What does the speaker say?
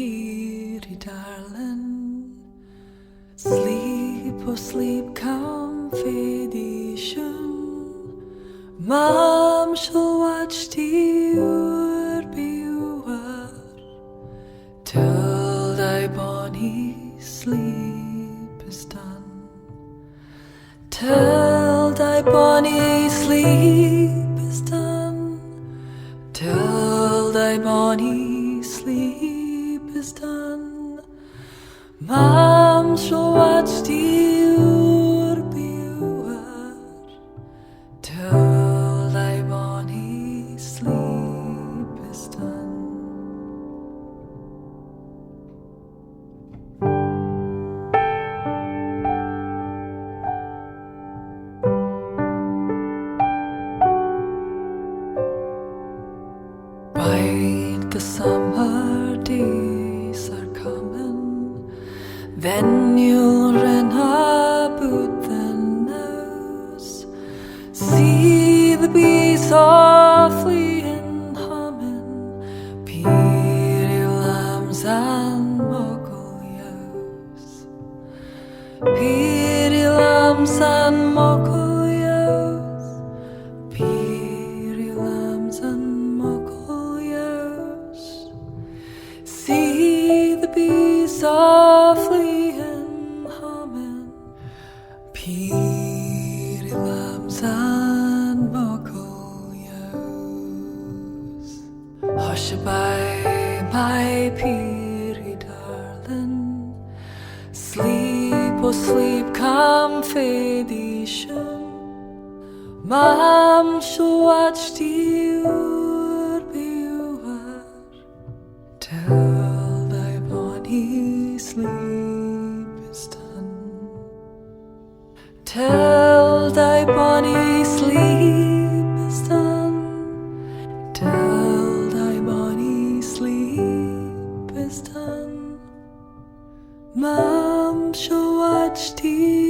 Peary darling, sleep, oh sleep, confidation. Mom shall watch thee o'er be o'er, till thy bonny sleep is done. Till thy bonny sleep is done. Till thy bonny sleep is done. Mom shall watch thee o'er be o'er, till thy bonny sleep is done. Bide the summer days are coming, then you'll run about the nose. See the bees softly and humming, peery lambs and muckle ewes. Peery lambs and muckle ewes. Peery lambs and muckle ewes. See the bees softly and humming, peery lambs and muckle ewes. Hush-a-bye, my peery darling, sleep, oh sleep, confidation. Mom shall watch thee o'er be o'er, till thy bonny sleep is done. Till thy bonny sleep is done. Till thy bonny sleep is done. Mom shall watch thee